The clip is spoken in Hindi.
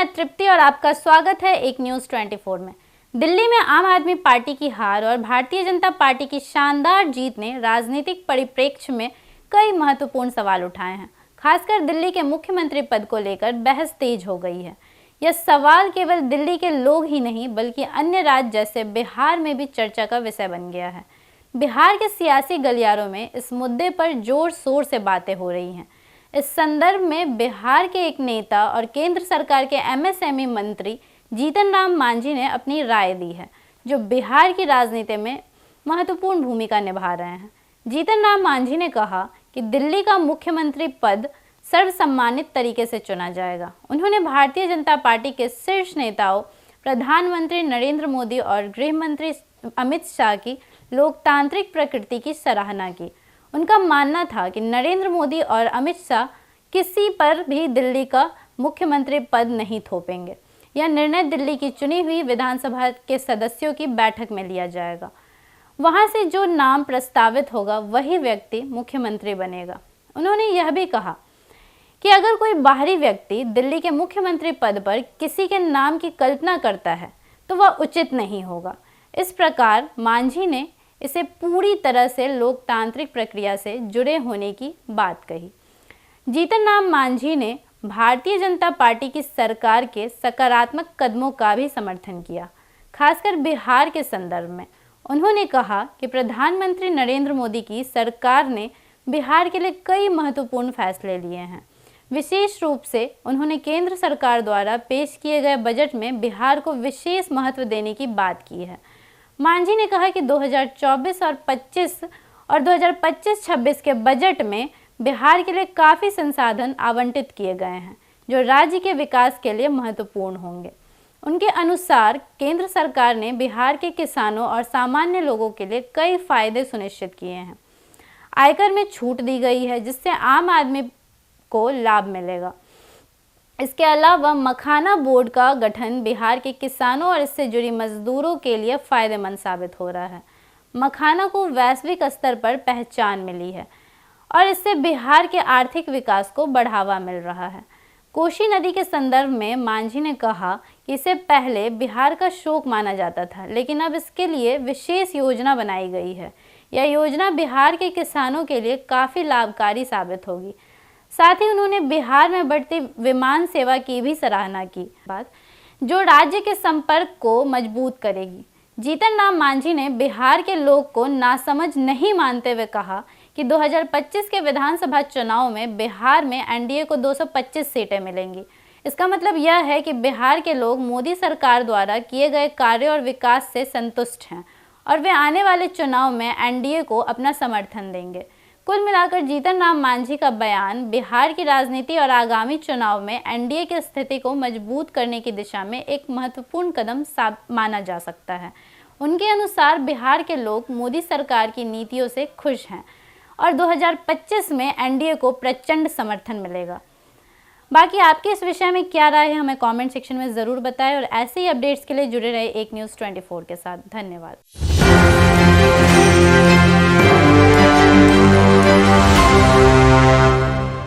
मैं तृप्ति और आपका स्वागत है एक न्यूज़ 24 में। दिल्ली में आम आदमी पार्टी की हार और भारतीय जनता पार्टी की शानदार जीत ने राजनीतिक परिप्रेक्ष्य में कई महत्वपूर्ण सवाल उठाए हैं। खासकर दिल्ली के मुख्यमंत्री पद को लेकर बहस तेज हो गई है। यह सवाल केवल दिल्ली के लोग ही नहीं बल्कि अन्य राज्य जैसे बिहार में भी चर्चा का विषय बन गया है। बिहार के सियासी गलियारों में इस मुद्दे पर जोर शोर से बातें हो रही हैं। इस संदर्भ में बिहार के एक नेता और केंद्र सरकार के एमएसएमई मंत्री जीतन राम मांझी ने अपनी राय दी है, जो बिहार की राजनीति में महत्वपूर्ण भूमिका निभा रहे हैं। जीतन राम मांझी ने कहा कि दिल्ली का मुख्यमंत्री पद सर्वसम्मानित तरीके से चुना जाएगा। उन्होंने भारतीय जनता पार्टी के शीर्ष नेताओं, प्रधानमंत्री नरेंद्र मोदी और गृह मंत्री अमित शाह की लोकतांत्रिक प्रकृति की सराहना की। उनका मानना था कि नरेंद्र मोदी और अमित शाह किसी पर भी दिल्ली का मुख्यमंत्री पद नहीं थोपेंगे। यह निर्णय दिल्ली की चुनी हुई विधानसभा के सदस्यों की बैठक में लिया जाएगा। वहां से जो नाम प्रस्तावित होगा वही व्यक्ति मुख्यमंत्री बनेगा। उन्होंने यह भी कहा कि अगर कोई बाहरी व्यक्ति दिल्ली के मुख्यमंत्री पद पर किसी के नाम की कल्पना करता है तो वह उचित नहीं होगा। इस प्रकार मांझी ने इसे पूरी तरह से लोकतांत्रिक प्रक्रिया से जुड़े होने की बात कही। जीतन राम मांझी ने भारतीय जनता पार्टी की सरकार के सकारात्मक कदमों का भी समर्थन किया, खासकर बिहार के संदर्भ में। उन्होंने कहा कि प्रधानमंत्री नरेंद्र मोदी की सरकार ने बिहार के लिए कई महत्वपूर्ण फैसले लिए हैं। विशेष रूप से उन्होंने केंद्र सरकार द्वारा पेश किए गए बजट में बिहार को विशेष महत्व देने की बात की है। मांझी ने कहा कि 2024 और 2025-26 के बजट में बिहार के लिए काफ़ी संसाधन आवंटित किए गए हैं, जो राज्य के विकास के लिए महत्वपूर्ण होंगे। उनके अनुसार केंद्र सरकार ने बिहार के किसानों और सामान्य लोगों के लिए कई फायदे सुनिश्चित किए हैं। आयकर में छूट दी गई है, जिससे आम आदमी को लाभ मिलेगा। इसके अलावा मखाना बोर्ड का गठन बिहार के किसानों और इससे जुड़ी मजदूरों के लिए फ़ायदेमंद साबित हो रहा है। मखाना को वैश्विक स्तर पर पहचान मिली है और इससे बिहार के आर्थिक विकास को बढ़ावा मिल रहा है। कोसी नदी के संदर्भ में मांझी ने कहा कि इसे पहले बिहार का शोक माना जाता था, लेकिन अब इसके लिए विशेष योजना बनाई गई है। यह योजना बिहार के किसानों के लिए काफ़ी लाभकारी साबित होगी। साथ ही उन्होंने बिहार में बढ़ती विमान सेवा की भी सराहना की, बात जो राज्य के संपर्क को मजबूत करेगी। जीतन राम मांझी ने बिहार के लोग को नासमझ नहीं मानते हुए कहा कि 2025 के विधानसभा चुनाव में बिहार में एनडीए को 225 सीटें मिलेंगी। इसका मतलब यह है कि बिहार के लोग मोदी सरकार द्वारा किए गए कार्य और विकास से संतुष्ट हैं और वे आने वाले चुनाव में एनडीए को अपना समर्थन देंगे। कुल मिलाकर जीतन राम मांझी का बयान बिहार की राजनीति और आगामी चुनाव में एनडीए की स्थिति को मजबूत करने की दिशा में एक महत्वपूर्ण कदम माना जा सकता है। उनके अनुसार बिहार के लोग मोदी सरकार की नीतियों से खुश हैं और 2025 में एनडीए को प्रचंड समर्थन मिलेगा। बाकी आपके इस विषय में क्या राय है, हमें कमेंट सेक्शन में ज़रूर बताएं और ऐसे ही अपडेट्स के लिए जुड़े रहे एक न्यूज़ 24 के साथ। धन्यवाद।